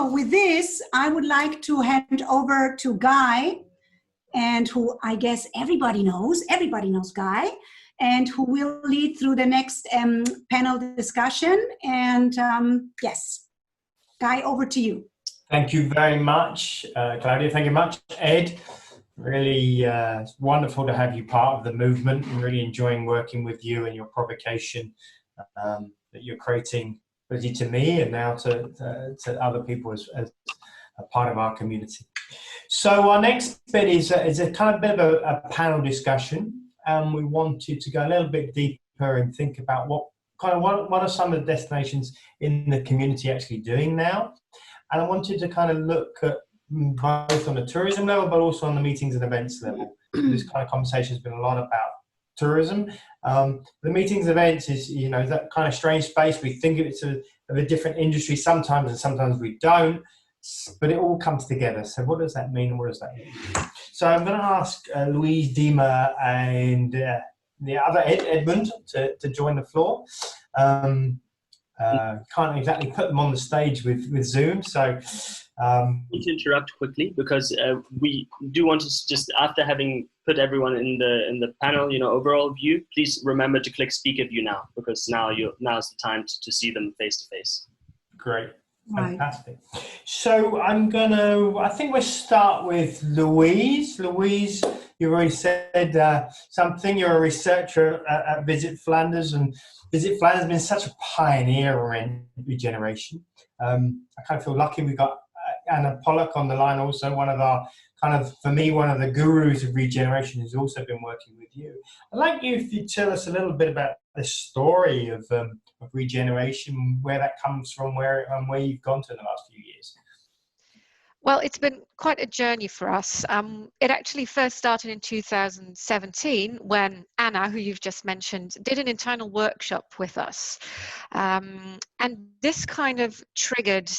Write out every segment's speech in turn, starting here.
So with this, I would like to hand over to Guy, and who I guess everybody knows Guy, and who will lead through the next panel discussion. And yes, Guy, over to you. Thank you very much, Claudia. Thank you much, Ed. Really it's wonderful to have you part of the movement. I'm really enjoying working with you and your provocation that you're creating, both to me and now to other people as a part of our community. So our next bit is a kind of bit of a panel discussion, and we wanted to go a little bit deeper and think about what are some of the destinations in the community actually doing now. And I wanted to kind of look at both on the tourism level, but also on the meetings and events level. This kind of conversation has been a lot about tourism. The meetings and events is, that kind of strange space. We think of it of a different industry sometimes, and sometimes we don't, but it all comes together. So what does that mean? What does that mean? So I'm going to ask Louise, Dima, and the other Edmund to join the floor. Can't exactly put them on the stage with Zoom, so need to interrupt quickly because we do want to just, after having put everyone in the panel, overall view, please remember to click speaker view now, because now's the time to see them face to face. Great. Fantastic. So I think we'll start with Louise. Louise, you already said something. You're a researcher at Visit Flanders, and Visit Flanders has been such a pioneer in regeneration. I kind of feel lucky we got Anna Pollock on the line, also one of our for me, one of the gurus of regeneration, who's also been working with you. I'd like you if you tell us a little bit about the story of regeneration, where that comes from, where you've gone to in the last few years. Well, it's been quite a journey for us. It actually first started in 2017 when Anna, who you've just mentioned, did an internal workshop with us. And this kind of triggered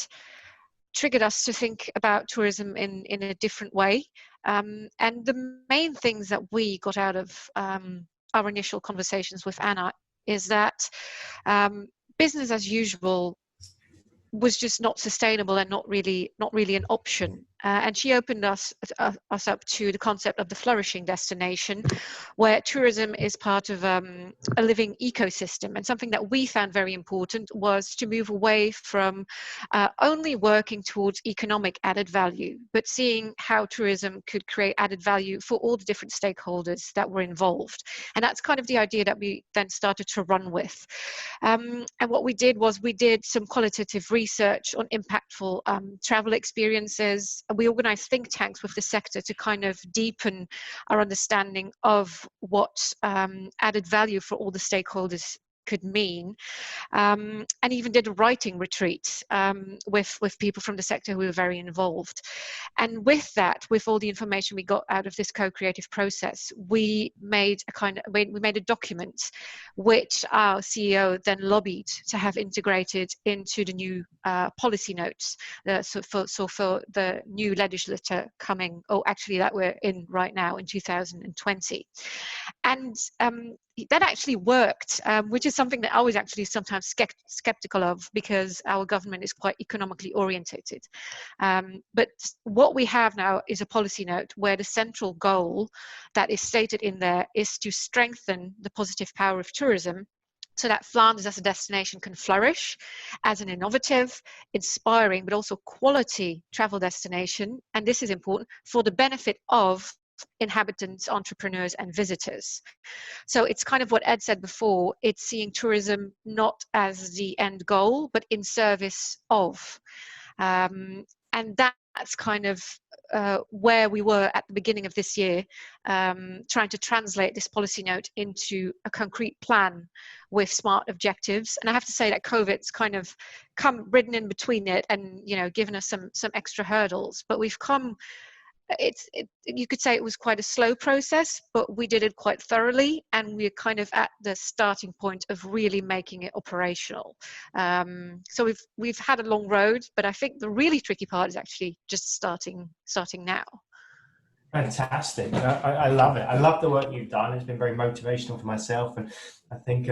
us to think about tourism in a different way. And the main things that we got out of our initial conversations with Anna is that business as usual was just not sustainable and not really an option. And she opened us up to the concept of the flourishing destination, where tourism is part of a living ecosystem. And something that we found very important was to move away from only working towards economic added value, but seeing how tourism could create added value for all the different stakeholders that were involved. And that's kind of the idea that we then started to run with. And what we did was we did some qualitative research on impactful travel experiences. We organized think tanks with the sector to kind of deepen our understanding of what added value for all the stakeholders could mean, and even did a writing retreat with people from the sector who were very involved. And with that, with all the information we got out of this co-creative process, we made a document which our CEO then lobbied to have integrated into the new policy notes. So for the new legislature coming, that we're in right now in 2020, and that actually worked, which is something that I was actually sometimes skeptical of, because our government is quite economically orientated. But what we have now is a policy note where the central goal that is stated in there is to strengthen the positive power of tourism, so that Flanders as a destination can flourish as an innovative, inspiring, but also quality travel destination. And this is important for the benefit of inhabitants, entrepreneurs, and visitors. So it's kind of what Ed said before, it's seeing tourism not as the end goal, but in service of. And that's kind of where we were at the beginning of this year, trying to translate this policy note into a concrete plan with smart objectives. And I have to say that COVID's kind of ridden in between it and, given us some extra hurdles, but we've come. You could say it was quite a slow process, but we did it quite thoroughly, and we're kind of at the starting point of really making it operational. So we've had a long road, but I think the really tricky part is actually just starting now. Fantastic. I love it. I love the work you've done. It's been very motivational for myself, and I think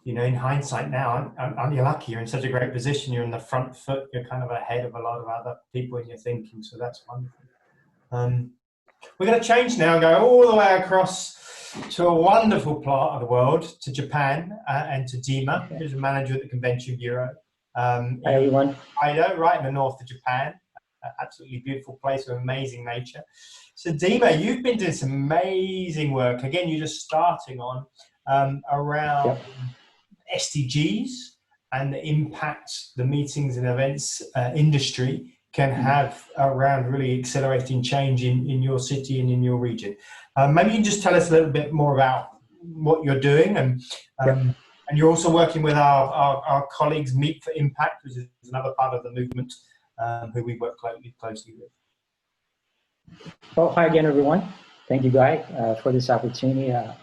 you know, in hindsight now, aren't you lucky? You're in such a great position. You're in the front foot. You're kind of ahead of a lot of other people in your thinking. So that's wonderful. We're going to change now and go all the way across to a wonderful part of the world, to Japan, and to Dima, who's a manager at the Convention Bureau. Hi, everyone. Hokkaido, right in the north of Japan. Absolutely beautiful place with amazing nature. So Dima, you've been doing some amazing work. Again, you're just starting on around SDGs and the impact the meetings and events industry can have around really accelerating change in your city and in your region. Maybe you can just tell us a little bit more about what you're doing, and you're also working with our colleagues, Meet for Impact, which is another part of the movement, who we work closely with. Well, hi again, everyone. Thank you, Guy, for this opportunity. A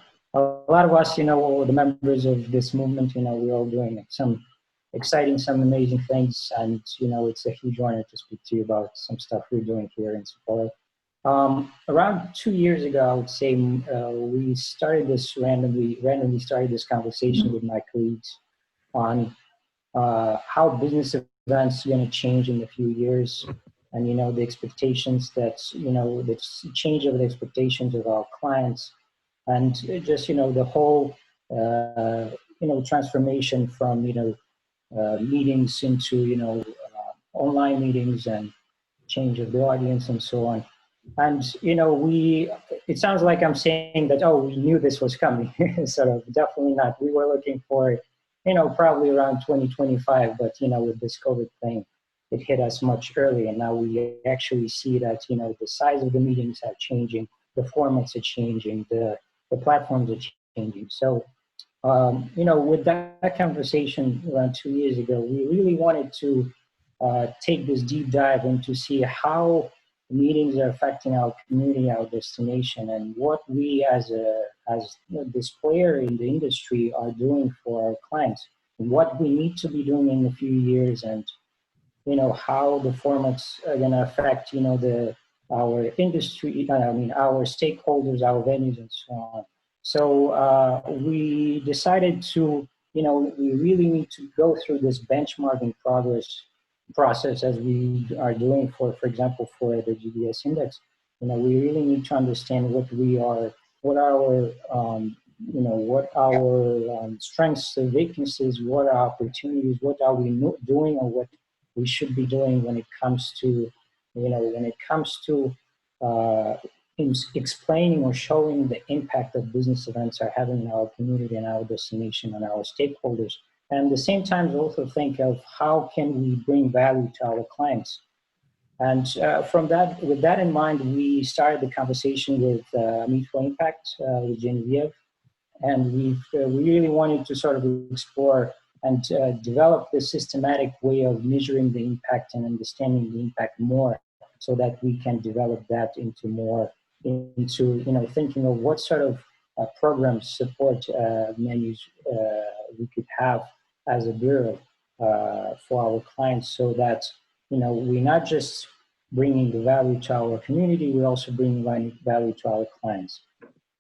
lot of us, you know, the members of this movement, you know, we're all doing some exciting, some amazing things, and you know, it's a huge honor to speak to you about some stuff we're doing here in Sapporo. Around 2 years ago, I would say, we started this randomly started this conversation with my colleagues on how business events are going to change in a few years, and you know, the expectations that, you know, the change of the expectations of our clients, and just, you know, the whole you know, transformation from, you know, meetings into, you know, online meetings, and change of the audience and so on. And, you know, it sounds like I'm saying that, oh, we knew this was coming. Sort of, definitely not. We were looking for it, you know, probably around 2025, but, you know, with this COVID thing, it hit us much earlier. And now we actually see that, you know, the size of the meetings are changing, the formats are changing, the platforms are changing. So, you know, with that conversation around 2 years ago, we really wanted to take this deep dive and to see how meetings are affecting our community, our destination, and what we as this player in the industry are doing for our clients, and what we need to be doing in a few years, and you know, how the formats are going to affect, you know, our industry, I mean, our stakeholders, our venues, and so on. So we decided to, you know, we really need to go through this benchmarking process as we are doing for example, for the GDS index. You know, we really need to understand what our you know, what our strengths and vacancies, what our opportunities, what are we doing, or what we should be doing when it comes to, you know, explaining or showing the impact that business events are having in our community and our destination and our stakeholders. And at the same time, also think of how can we bring value to our clients. And with that in mind, we started the conversation with Meet for Impact, with Genevieve, and we really wanted to sort of explore and develop the systematic way of measuring the impact and understanding the impact more, so that we can develop that into you know, thinking of what sort of programs, support menus we could have as a bureau for our clients, so that, you know, we're not just bringing the value to our community, we're also bringing value to our clients.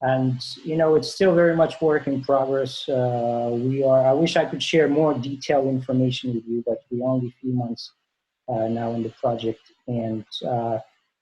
And, you know, it's still very much work in progress. I wish I could share more detailed information with you, but we're only a few months now in the project. And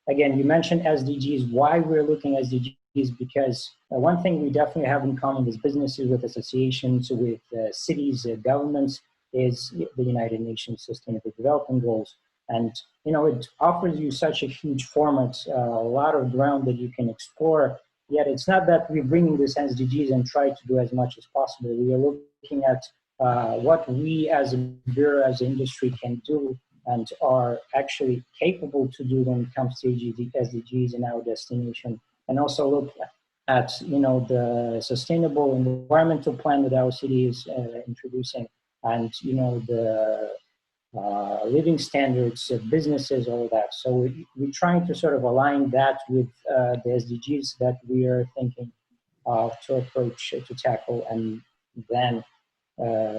again, you mentioned SDGs. Why we're looking at SDGs? Because one thing we definitely have in common as businesses, with associations, with cities, governments, is the United Nations Sustainable Development Goals. And, you know, it offers you such a huge format, a lot of ground that you can explore. Yet it's not that we're bringing this SDGs and try to do as much as possible. We are looking at what we as a bureau, as an industry, can do and are actually capable to do when it comes to SDGs in our destination, and also look at, you know, the sustainable environmental plan that our city is introducing, and, you know, the living standards of businesses, all that. So we're trying to sort of align that with the SDGs that we are thinking of to approach, to tackle, and then,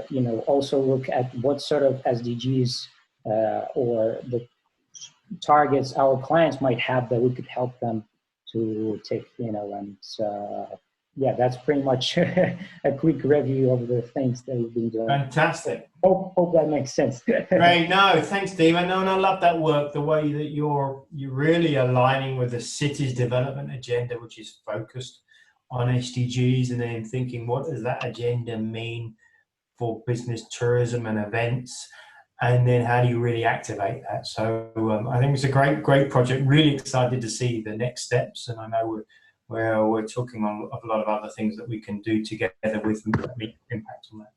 you know, also look at what sort of SDGs or the targets our clients might have that we could help them to take, you know, and yeah, that's pretty much a quick review of the things that we've been doing. Fantastic. Hope that makes sense. Great. No, thanks, Dima. No, and I love that work, the way that you're really aligning with the city's development agenda, which is focused on SDGs, and then thinking, what does that agenda mean for business, tourism, and events? And then how do you really activate that? So I think it's a great project. Really excited to see the next steps. And I know we're talking on a lot of other things that we can do together with impact on that.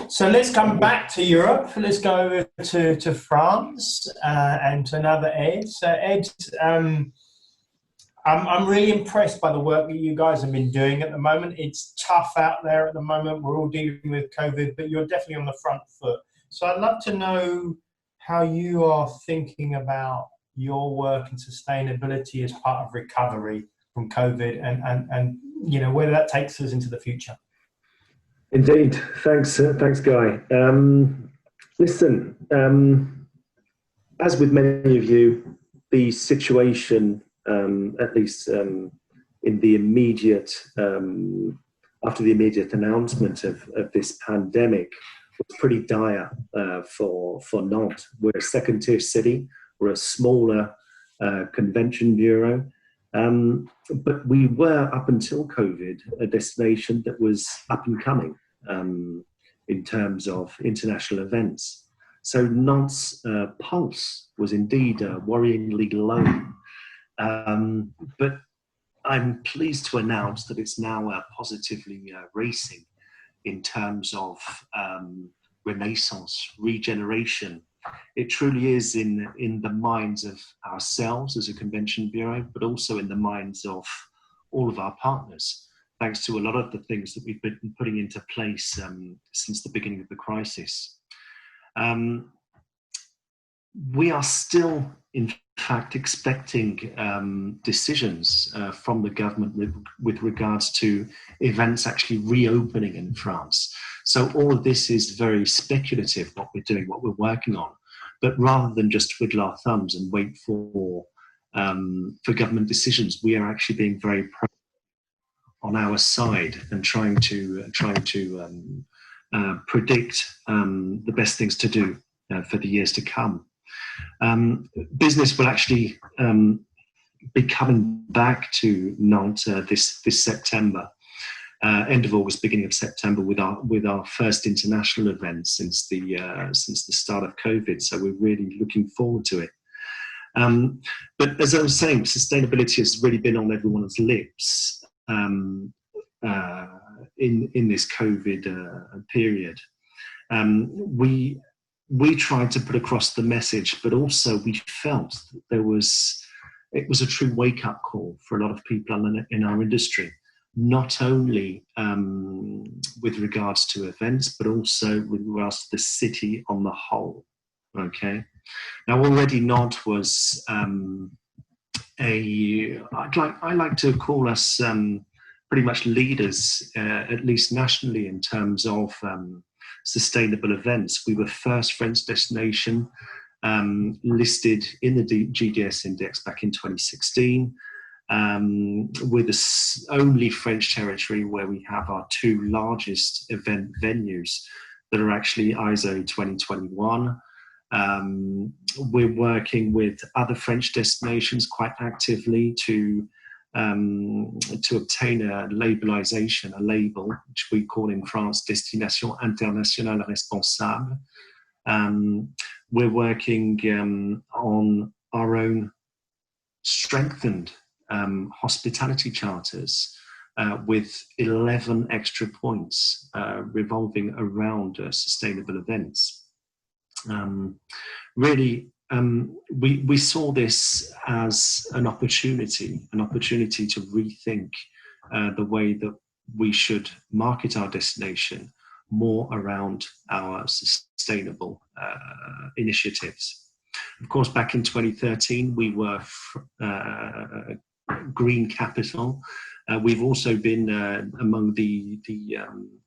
So let's come back to Europe. Let's go to France and to another Ed. So Ed, I'm really impressed by the work that you guys have been doing at the moment. It's tough out there at the moment. We're all dealing with COVID, but you're definitely on the front foot. So I'd love to know how you are thinking about your work and sustainability as part of recovery from COVID, and you know, whether that takes us into the future. Indeed. Thanks, Guy. Listen, as with many of you, the situation, at least in the immediate, after the immediate announcement of this pandemic, was pretty dire for Nantes. We're a second-tier city. We're a smaller convention bureau. But we were, up until COVID, a destination that was up and coming in terms of international events. So Nantes' pulse was indeed worryingly low. But I'm pleased to announce that it's now positively racing in terms of renaissance, regeneration. It truly is in the minds of ourselves as a convention bureau, but also in the minds of all of our partners, thanks to a lot of the things that we've been putting into place since the beginning of the crisis. We are still, in fact, expecting decisions from the government with regards to events actually reopening in France. So all of this is very speculative, what we're doing, what we're working on. But rather than just twiddle our thumbs and wait for government decisions, we are actually being very on our side and trying to predict the best things to do for the years to come. Business will actually be coming back to Nantes this September, end of August, beginning of September, with our first international event since the start of COVID. So we're really looking forward to it. But as I was saying, sustainability has really been on everyone's lips in this COVID period. We tried to put across the message, but also we felt that it was a true wake-up call for a lot of people in our industry, not only with regards to events, but also with regards to the city on the whole. Okay. Now, already Nantes was I like to call us pretty much leaders, at least nationally, in terms of sustainable events. We were first French destination listed in the GDS index back in 2016. We're the only French territory where we have our two largest event venues that are actually ISO 2021. We're working with other French destinations quite actively to obtain a labelization, a label, which we call in France Destination Internationale Responsable. We're working on our own strengthened hospitality charters with 11 extra points revolving around sustainable events. Really, we saw this as an opportunity to rethink the way that we should market our destination more around our sustainable initiatives. Of course, back in 2013, we were green capital. We've also been among the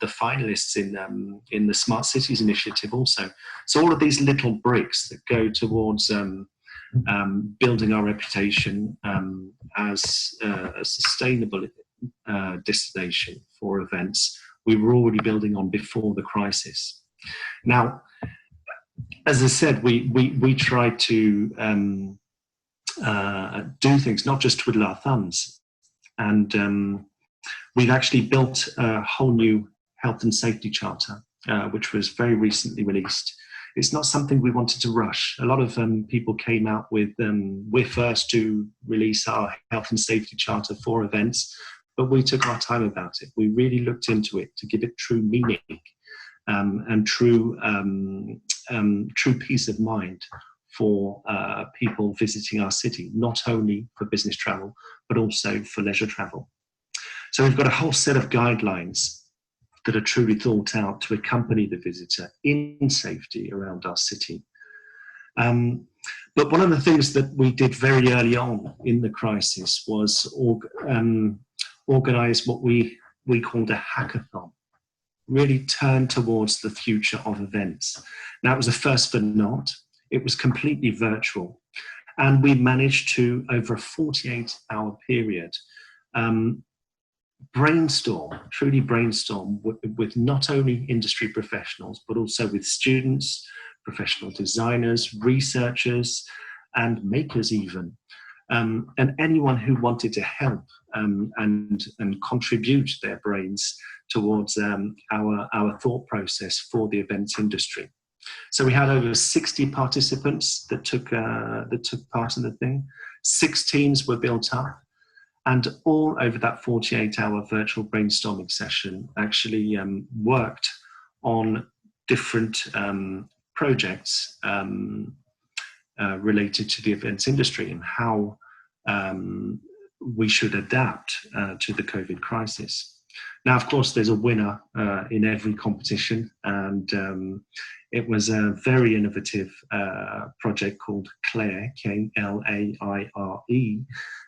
finalists in the Smart Cities initiative also. So all of these little bricks that go towards building our reputation as a sustainable destination for events. We were already building on before the crisis. Now, as I said, we tried to do things, not just twiddle our thumbs. And we've actually built a whole new health and safety charter, which was very recently released. It's not something we wanted to rush. A lot of people came out with, we're first to release our health and safety charter for events, but we took our time about it. We really looked into it to give it true meaning and true peace of mind for people visiting our city, not only for business travel, but also for leisure travel. So we've got a whole set of guidelines that are truly thought out to accompany the visitor in safety around our city. But one of the things that we did very early on in the crisis was organize what we called a hackathon, really turn towards the future of events. Now, it was a first for Nantes. It was completely virtual. And we managed to, over a 48-hour period, truly brainstorm with not only industry professionals, but also with students, professional designers, researchers, and makers even, and anyone who wanted to help and contribute their brains towards our thought process for the events industry. So we had over 60 participants that took part in the thing. 6 teams were built up. And all over that 48-hour virtual brainstorming session actually worked on different projects related to the events industry and how we should adapt to the COVID crisis. Now, of course, there's a winner in every competition, and it was a very innovative project called CLAIRE, K-L-A-I-R-E,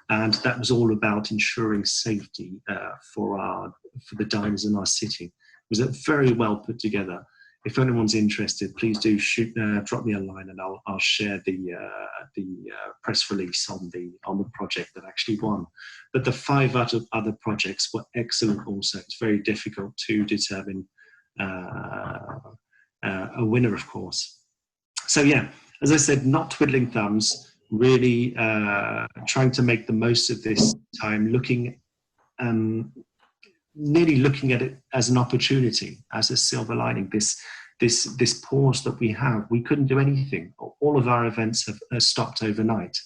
and that was all about ensuring safety for the diners in our city. It was very well put together. If anyone's interested, please do drop me a line, and I'll share the press release on the project that actually won. But the 5 other projects were excellent. Also, it's very difficult to determine a winner, of course. So yeah, as I said, not twiddling thumbs. Really trying to make the most of this time, nearly looking at it as an opportunity, as a silver lining. This pause that we have, we couldn't do anything. All of our events have stopped overnight.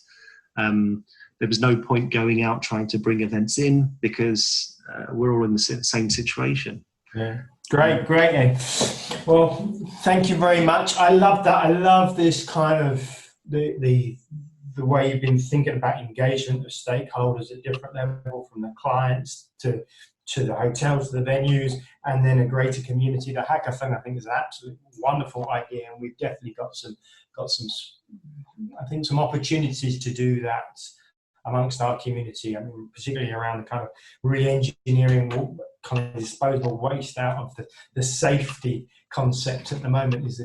There was no point going out trying to bring events in because we're all in the same situation. Yeah. Great, Ed. Well, thank you very much. I love that. I love this kind of the way you've been thinking about engagement of stakeholders at different levels, from the clients to the hotels, to the venues, and then a greater community. The hackathon, I think, is an absolutely wonderful idea, and we've definitely got some opportunities to do that amongst our community. I mean, particularly around the kind of re-engineering kind of disposable waste out of the safety concept at the moment is